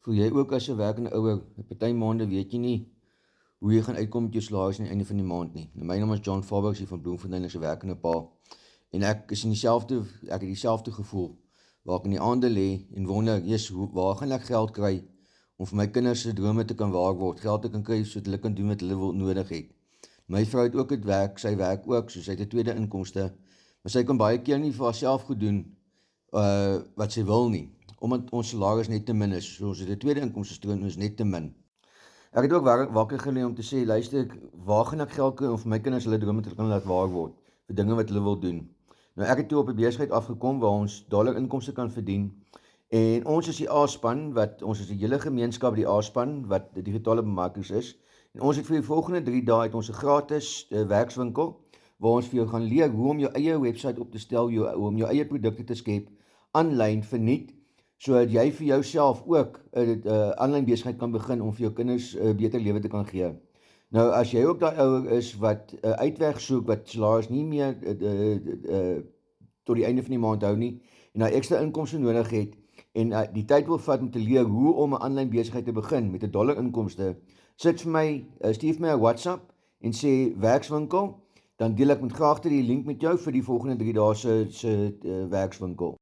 Voel jy ook as 'n werkende ouer, party maande weet jy nie hoe jy gaan uitkom met jou salaris aan die einde van die maand nie. Nou, my naam is John Faber, ek is hier van Bloemfontein, ek is 'n werkende pa. En ek het dieselfde gevoel, waar ek in die aande lê en wonder, waar gaan ek geld kry om vir my kinders se drome te kan waar word, geld te kan kry sodat hulle kan doen wat hulle nodig het. My vrou het ook het werk, sy werk ook, so sy het 'n tweede inkomste, maar sy kan baie keer nie vir haarself goed doen wat sy wil nie, omdat ons salaris net te min is, so ons het 'n tweede inkomstestroom is net te min. Ek het ook wakker gelê om te sê, luister, waar gaan ek geld kry om vir my kinders hulle drome te kan laat waar word, vir dinge wat hulle wil doen. Nou ek het toe op 'n besigheid afgekom waar ons dadelik inkomste kan verdien, en ons is die A-span, ons is die hele gemeenskap, die A-span, wat die digitale bemarkers is, en ons het vir die volgende 3 dae het ons 'n gratis werkswinkel, waar ons vir jou gaan leer hoe om jou eie webwerf op te stel, hoe om jou eie produkte te skep, aanlyn verniet, sodat jy vir jouself ook 'n aanlyn besigheid kan begin om vir jou kinders 'n beter lewe te kan gee. Nou as jy ook daai ouer is wat 'n uitweg soek, wat salaris nie meer tot die einde van die maand hou nie, en daai ekstra inkomste nodig het, en die tyd wil vat om te leer hoe om 'n aanlyn besigheid te begin met 'n dollar inkomste, stuur vir my 'n WhatsApp en sê werkswinkel, dan deel ek met graagte die link met jou vir die volgende 3 dae se werkswinkel.